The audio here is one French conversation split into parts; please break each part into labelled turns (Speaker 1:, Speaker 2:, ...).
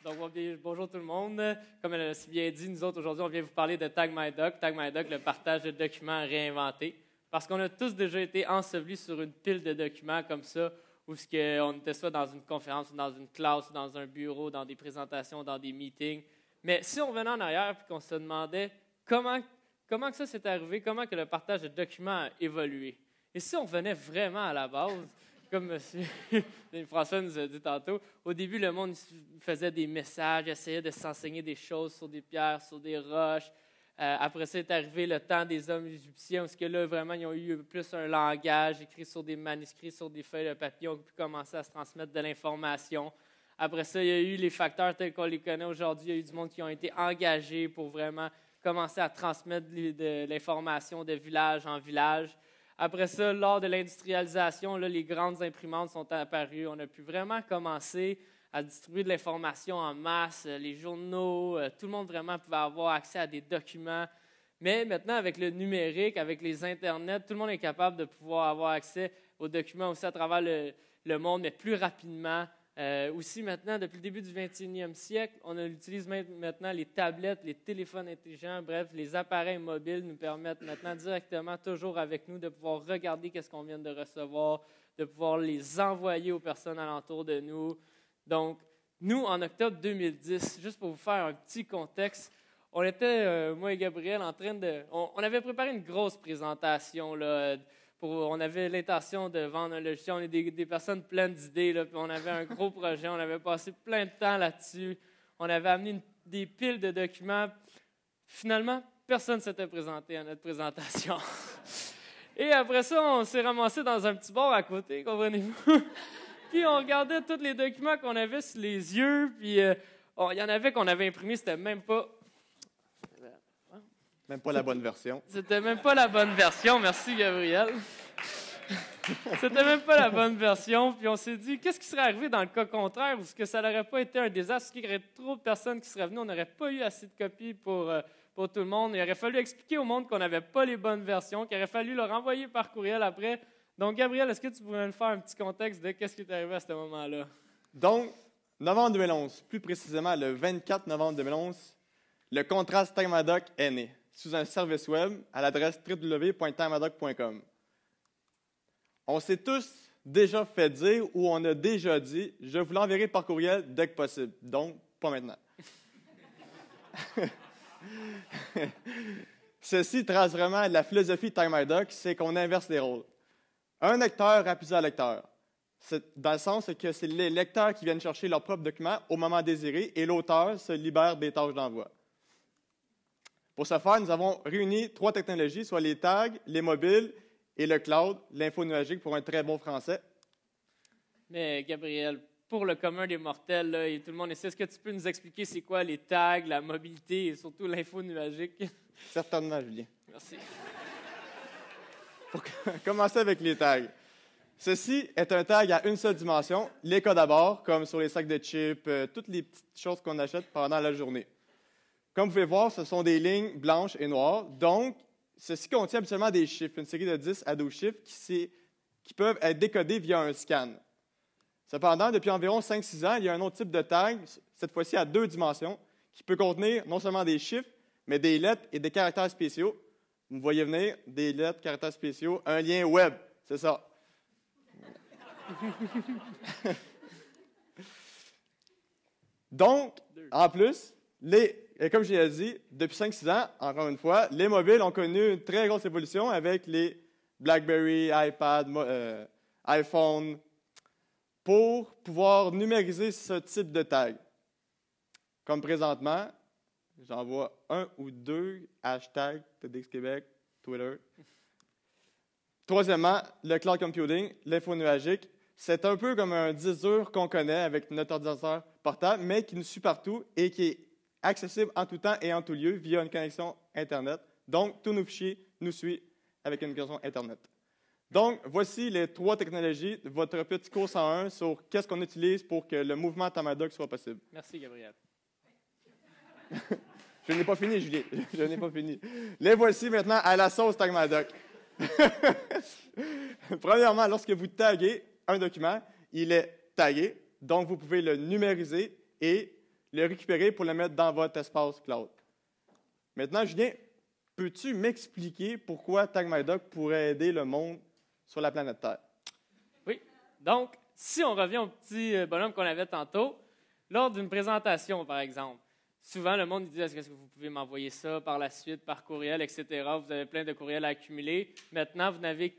Speaker 1: Donc, bonjour tout le monde. Comme elle a si bien dit, nous autres, aujourd'hui, on vient vous parler de Tag My Doc. Tag My Doc, le partage de documents réinventés. Parce qu'on a tous déjà été ensevelis sur une pile de documents comme ça, où on était soit dans une conférence, ou dans une classe, ou dans un bureau, dans des présentations, dans des meetings. Mais si on venait en arrière et qu'on se demandait comment que ça s'est arrivé, comment que le partage de documents a évolué. Et si on venait vraiment à la base, comme M. François nous a dit tantôt, au début, le monde faisait des messages, essayait de s'enseigner des choses sur des pierres, sur des roches. Après ça est arrivé le temps des hommes égyptiens, où là, vraiment, ils ont eu plus un langage écrit sur des manuscrits, sur des feuilles de papier, ont pu commencer à se transmettre de l'information. Après ça, il y a eu les facteurs tels qu'on les connaît aujourd'hui. Il y a eu du monde qui ont été engagés pour vraiment commencer à transmettre de l'information de village en village. Après ça, lors de l'industrialisation, là, les grandes imprimantes sont apparues. On a pu vraiment commencer à distribuer de l'information en masse, les journaux, tout le monde vraiment pouvait avoir accès à des documents. Mais maintenant, avec le numérique, avec les Internets, tout le monde est capable de pouvoir avoir accès aux documents aussi à travers le monde, mais plus rapidement. Aussi maintenant, depuis le début du 21e siècle, on utilise maintenant les tablettes, les téléphones intelligents, bref, les appareils mobiles nous permettent maintenant directement, toujours avec nous, de pouvoir regarder qu'est-ce qu'on vient de recevoir, de pouvoir les envoyer aux personnes alentour de nous. Donc, nous, en octobre 2010, juste pour vous faire un petit contexte, on était, moi et Gabriel, en train de... On avait préparé une grosse présentation, là, on avait l'intention de vendre un logiciel. On est des personnes pleines d'idées, là, puis on avait un gros projet. On avait passé plein de temps là-dessus. On avait amené des piles de documents. Finalement, personne ne s'était présenté à notre présentation. Et après ça, on s'est ramassé dans un petit bar à côté, comprenez-vous? Puis on regardait tous les documents qu'on avait sur les yeux. Puis il y en avait qu'on avait imprimés, c'était même pas...
Speaker 2: Même pas la bonne version.
Speaker 1: C'était même pas la bonne version. Merci, Gabriel. C'était même pas la bonne version. Puis on s'est dit, qu'est-ce qui serait arrivé dans le cas contraire, où ça n'aurait pas été un désastre, qu'il y aurait trop de personnes qui seraient venues, on n'aurait pas eu assez de copies pour tout le monde. Il aurait fallu expliquer au monde qu'on n'avait pas les bonnes versions, qu'il aurait fallu leur envoyer par courriel après. Donc, Gabriel, est-ce que tu pourrais nous faire un petit contexte de qu'est-ce qui est arrivé à ce moment-là?
Speaker 2: Donc, novembre 2011, plus précisément le 24 novembre 2011, le contrat Tag My Doc est né sous un service web à l'adresse www.tagmydoc.com. On s'est tous déjà fait dire ou on a déjà dit « Je vous l'enverrai par courriel dès que possible ». Donc, pas maintenant. Ceci trace vraiment la philosophie de Tag My Doc, c'est qu'on inverse les rôles. Un lecteur a plusieurs lecteurs. Dans le sens que c'est les lecteurs qui viennent chercher leurs propres documents au moment désiré et l'auteur se libère des tâches d'envoi. Pour ce faire, nous avons réuni 3 technologies, soit les tags, les mobiles et le cloud, l'info nuagique pour un très bon français.
Speaker 1: Mais Gabriel, pour le commun des mortels là, et tout le monde ici, est-ce que tu peux nous expliquer c'est quoi les tags, la mobilité et surtout l'info nuagique?
Speaker 2: Certainement, Julien.
Speaker 1: Merci.
Speaker 2: Pour commencer avec les tags. Ceci est un tag à une seule dimension, les codes à bord, comme sur les sacs de chips, toutes les petites choses qu'on achète pendant la journée. Comme vous pouvez voir, ce sont des lignes blanches et noires. Donc, ceci contient absolument des chiffres, une série de 10 à 12 chiffres qui peuvent être décodés via un scan. Cependant, depuis environ 5-6 ans, il y a un autre type de tag, cette fois-ci à 2 dimensions, qui peut contenir non seulement des chiffres, mais des lettres et des caractères spéciaux. Vous me voyez venir, des lettres, caractères spéciaux, un lien web, c'est ça. Donc, en plus, et comme je l'ai dit, depuis 5-6 ans, encore une fois, les mobiles ont connu une très grosse évolution avec les BlackBerry, iPad, iPhone, pour pouvoir numériser ce type de tag. Comme présentement, j'envoie 1 ou 2 hashtags TEDx Québec, Twitter. Troisièmement, le cloud computing, l'info nuagique. C'est un peu comme un disque dur qu'on connaît avec notre ordinateur portable, mais qui nous suit partout et qui est accessible en tout temps et en tout lieu via une connexion Internet. Donc, tous nos fichiers nous suivent avec une connexion Internet. Donc, voici les 3 technologies de votre petit cours 101 sur qu'est-ce qu'on utilise pour que le mouvement Tag My Doc soit possible.
Speaker 1: Merci, Gabriel.
Speaker 2: Je n'ai pas fini, Julien. Je n'ai pas fini. Les voici maintenant à la sauce Tag My Doc. Premièrement, lorsque vous taguez un document, il est tagué, donc vous pouvez le numériser et le récupérer pour le mettre dans votre espace cloud. Maintenant, Julien, peux-tu m'expliquer pourquoi TagMyDoc pourrait aider le monde sur la planète Terre?
Speaker 1: Oui. Donc, si on revient au petit bonhomme qu'on avait tantôt, lors d'une présentation, par exemple, souvent le monde dit « Est-ce que vous pouvez m'envoyer ça par la suite, par courriel, etc. » Vous avez plein de courriels à accumuler. Maintenant, vous n'avez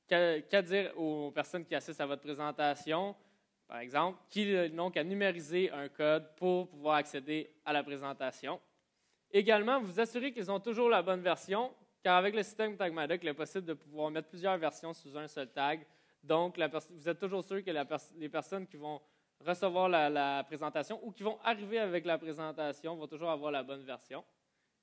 Speaker 1: qu'à dire aux personnes qui assistent à votre présentation, par exemple, qu'ils n'ont qu'à numériser un code pour pouvoir accéder à la présentation. Également, vous assurez qu'ils ont toujours la bonne version, car avec le système TagMyDoc, il est possible de pouvoir mettre plusieurs versions sous un seul tag. Donc, vous êtes toujours sûr que les personnes qui vont recevoir la présentation ou qui vont arriver avec la présentation vont toujours avoir la bonne version.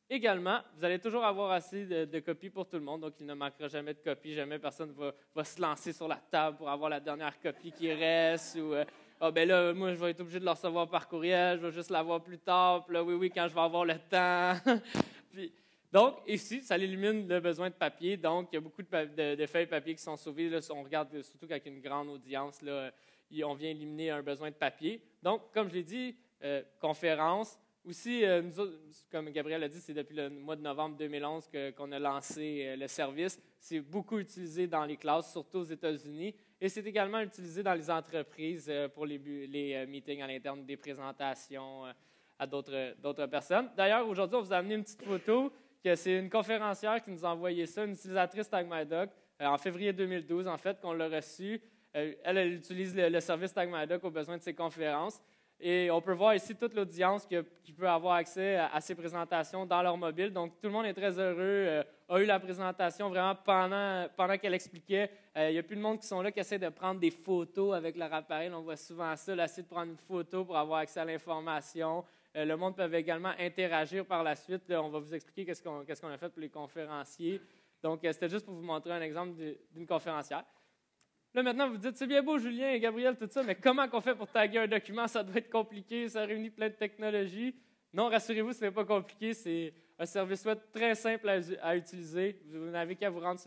Speaker 1: Également, vous allez toujours avoir assez de copies pour tout le monde, donc il ne manquera jamais de copies, jamais personne ne va se lancer sur la table pour avoir la dernière copie qui reste, ou ben là, moi, je vais être obligé de la recevoir par courriel, je vais juste l'avoir plus tard, puis là, oui, quand je vais avoir le temps. Donc, ici, ça élimine le besoin de papier, donc il y a beaucoup de feuilles de papier qui sont sauvées, là, on regarde surtout qu'avec une grande audience, là, on vient éliminer un besoin de papier. Donc, comme je l'ai dit, conférence. Aussi, nous autres, comme Gabriel a dit, c'est depuis le mois de novembre 2011 qu'on a lancé le service. C'est beaucoup utilisé dans les classes, surtout aux États-Unis. Et c'est également utilisé dans les entreprises pour les meetings à l'interne, des présentations à d'autres personnes. D'ailleurs, aujourd'hui, on vous a amené une petite photo. C'est une conférencière qui nous a envoyé ça, une utilisatrice TagMyDoc, en février 2012, en fait, qu'on l'a reçue. Elle utilise le service TagMyDoc aux besoins de ses conférences. Et on peut voir ici toute l'audience qui peut avoir accès à ces présentations dans leur mobile. Donc, tout le monde est très heureux, a eu la présentation vraiment pendant qu'elle expliquait. Il y a plus de monde qui sont là, qui essaient de prendre des photos avec leur appareil. On voit souvent ça, essayer de prendre une photo pour avoir accès à l'information. Le monde peut également interagir par la suite. Là, on va vous expliquer qu'est-ce qu'on a fait pour les conférenciers. Donc, c'était juste pour vous montrer un exemple d'une conférencière. Là, maintenant, vous dites, c'est bien beau, Julien et Gabriel, tout ça, mais comment on fait pour taguer un document? Ça doit être compliqué, ça réunit plein de technologies. Non, rassurez-vous, ce n'est pas compliqué. C'est un service web très simple à utiliser. Vous n'avez qu'à vous rendre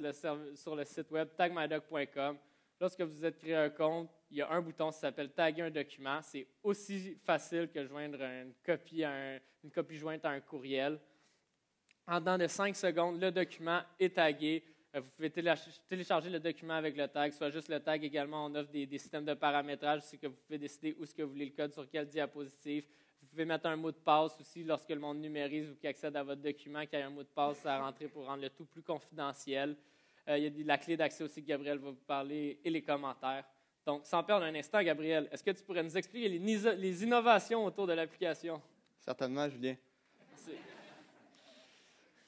Speaker 1: sur le site web tagmydoc.com. Lorsque vous êtes créé un compte, il y a un bouton qui s'appelle « Taguer un document ». C'est aussi facile que joindre une copie jointe à un courriel. En dedans de 5 secondes, le document est tagué. Vous pouvez télécharger le document avec le tag, soit juste le tag également. On offre des systèmes de paramétrage aussi que vous pouvez décider où est-ce que vous voulez le code, sur quelle diapositive. Vous pouvez mettre un mot de passe aussi lorsque le monde numérise ou qui accède à votre document, qu'il y a un mot de passe à rentrer pour rendre le tout plus confidentiel. Il y a la clé d'accès aussi que Gabriel va vous parler et les commentaires. Donc, sans perdre un instant, Gabriel, est-ce que tu pourrais nous expliquer les innovations autour de l'application?
Speaker 2: Certainement, Julien.
Speaker 1: Merci.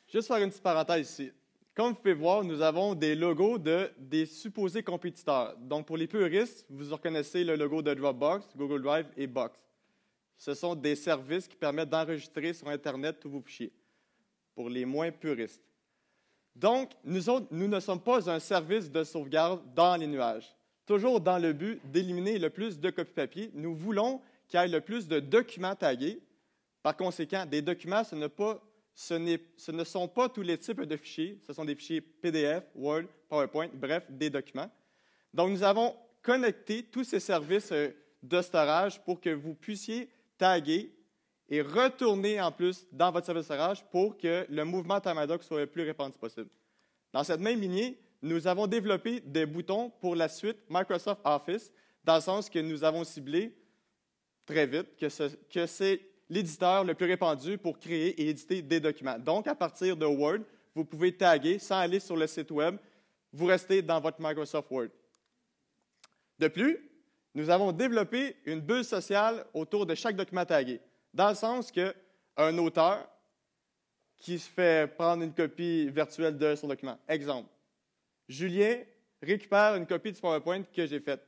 Speaker 2: Juste faire une petite parenthèse ici. Comme vous pouvez voir, nous avons des logos des supposés compétiteurs. Donc, pour les puristes, vous reconnaissez le logo de Dropbox, Google Drive et Box. Ce sont des services qui permettent d'enregistrer sur Internet tous vos fichiers, pour les moins puristes. Donc, nous ne sommes pas un service de sauvegarde dans les nuages. Toujours dans le but d'éliminer le plus de copies papier, nous voulons qu'il y ait le plus de documents tagués. Par conséquent, des documents, ce ne sont pas tous les types de fichiers. Ce sont des fichiers PDF, Word, PowerPoint, bref, des documents. Donc, nous avons connecté tous ces services de storage pour que vous puissiez taguer et retourner en plus dans votre service de storage pour que le mouvement TagMyDoc soit le plus répandu possible. Dans cette même lignée, nous avons développé des boutons pour la suite Microsoft Office, dans le sens que nous avons ciblé très vite que c'est l'éditeur le plus répandu pour créer et éditer des documents. Donc, à partir de Word, vous pouvez taguer sans aller sur le site Web. Vous restez dans votre Microsoft Word. De plus, nous avons développé une bulle sociale autour de chaque document tagué, dans le sens qu'un auteur qui se fait prendre une copie virtuelle de son document. Exemple, Julien récupère une copie du PowerPoint que j'ai faite.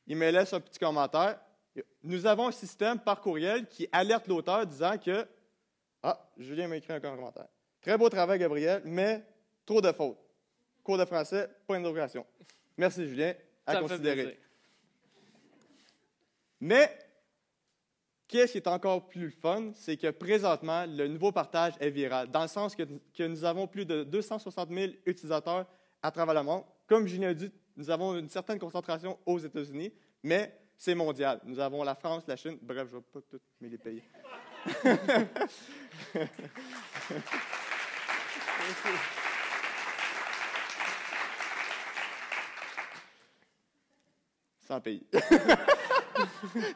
Speaker 2: Il me laisse un petit commentaire. Nous avons un système par courriel qui alerte l'auteur disant que « Ah, Julien m'a écrit un commentaire. Très beau travail, Gabriel, mais trop de fautes. Cours de français, pas une d'interrogation. Merci, Julien, à considérer. » Mais, qu'est-ce qui est encore plus fun, c'est que présentement, le nouveau partage est viral, dans le sens que nous avons plus de 260 000 utilisateurs à travers le monde. Comme Julien a dit, nous avons une certaine concentration aux États-Unis, mais c'est mondial. Nous avons la France, la Chine, bref, je ne vais pas tous les pays. Sans pays.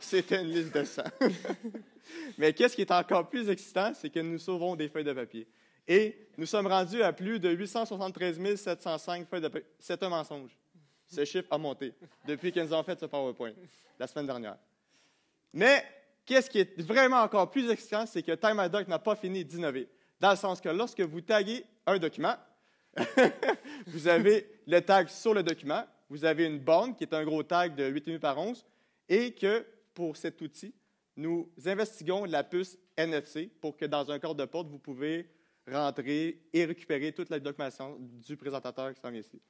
Speaker 2: C'était une liste de 100. Mais qu'est-ce qui est encore plus excitant, c'est que nous sauvons des feuilles de papier. Et nous sommes rendus à plus de 873 705 feuilles de papier. C'est un mensonge. Ce chiffre a monté depuis qu'ils nous ont fait ce PowerPoint la semaine dernière. Mais qu'est-ce qui est vraiment encore plus excitant, c'est que Tag My Doc n'a pas fini d'innover. Dans le sens que lorsque vous taguez un document, vous avez le tag sur le document, vous avez une borne qui est un gros tag de 8,5 par 11, et que pour cet outil, nous investiguons la puce NFC pour que dans un corps de porte, vous pouvez rentrer et récupérer toute la documentation du présentateur qui s'en vient ici.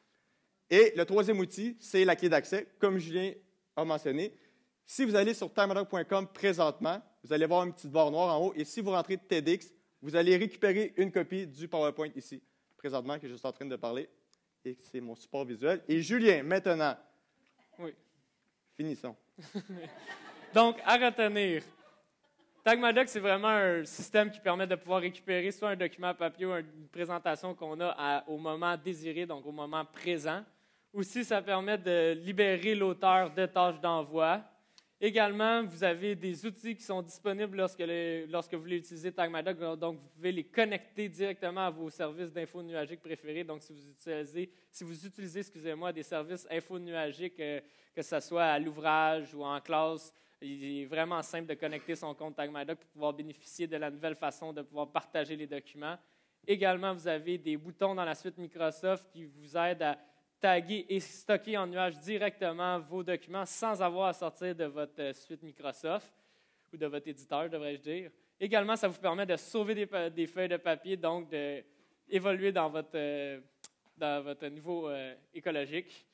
Speaker 2: Et le troisième outil, c'est la clé d'accès, comme Julien a mentionné. Si vous allez sur tagmydoc.com présentement, vous allez voir une petite barre noire en haut, et si vous rentrez TEDx, vous allez récupérer une copie du PowerPoint ici, présentement, que je suis en train de parler, et c'est mon support visuel. Et Julien, maintenant,
Speaker 1: oui.
Speaker 2: Finissons.
Speaker 1: Donc, à retenir, Tag My Doc, c'est vraiment un système qui permet de pouvoir récupérer soit un document papier ou une présentation qu'on a au moment désiré, donc au moment présent. Aussi, ça permet de libérer l'auteur de tâches d'envoi. Également, vous avez des outils qui sont disponibles lorsque vous voulez utiliser Tag My Doc, donc vous pouvez les connecter directement à vos services d'info nuagique préférés. Donc, si vous utilisez des services info nuagiques, que ce soit à l'ouvrage ou en classe, il est vraiment simple de connecter son compte Tag My Doc pour pouvoir bénéficier de la nouvelle façon de pouvoir partager les documents. Également, vous avez des boutons dans la suite Microsoft qui vous aident à taguer et stocker en nuage directement vos documents sans avoir à sortir de votre suite Microsoft ou de votre éditeur, devrais-je dire. Également, ça vous permet de sauver des feuilles de papier, donc d'évoluer dans votre niveau écologique.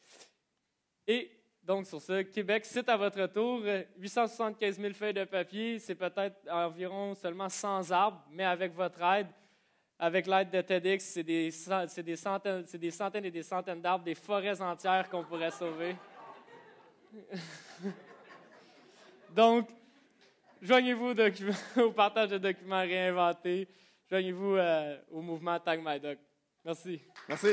Speaker 1: Et donc, sur ce, Québec, c'est à votre tour. 875 000 feuilles de papier, c'est peut-être environ seulement 100 arbres, mais avec votre aide, avec l'aide de TEDx, c'est des centaines et des centaines d'arbres, des forêts entières qu'on pourrait sauver. Donc, joignez-vous au partage de documents réinventés. Joignez-vous au mouvement Tag My Doc. Merci.
Speaker 2: Merci.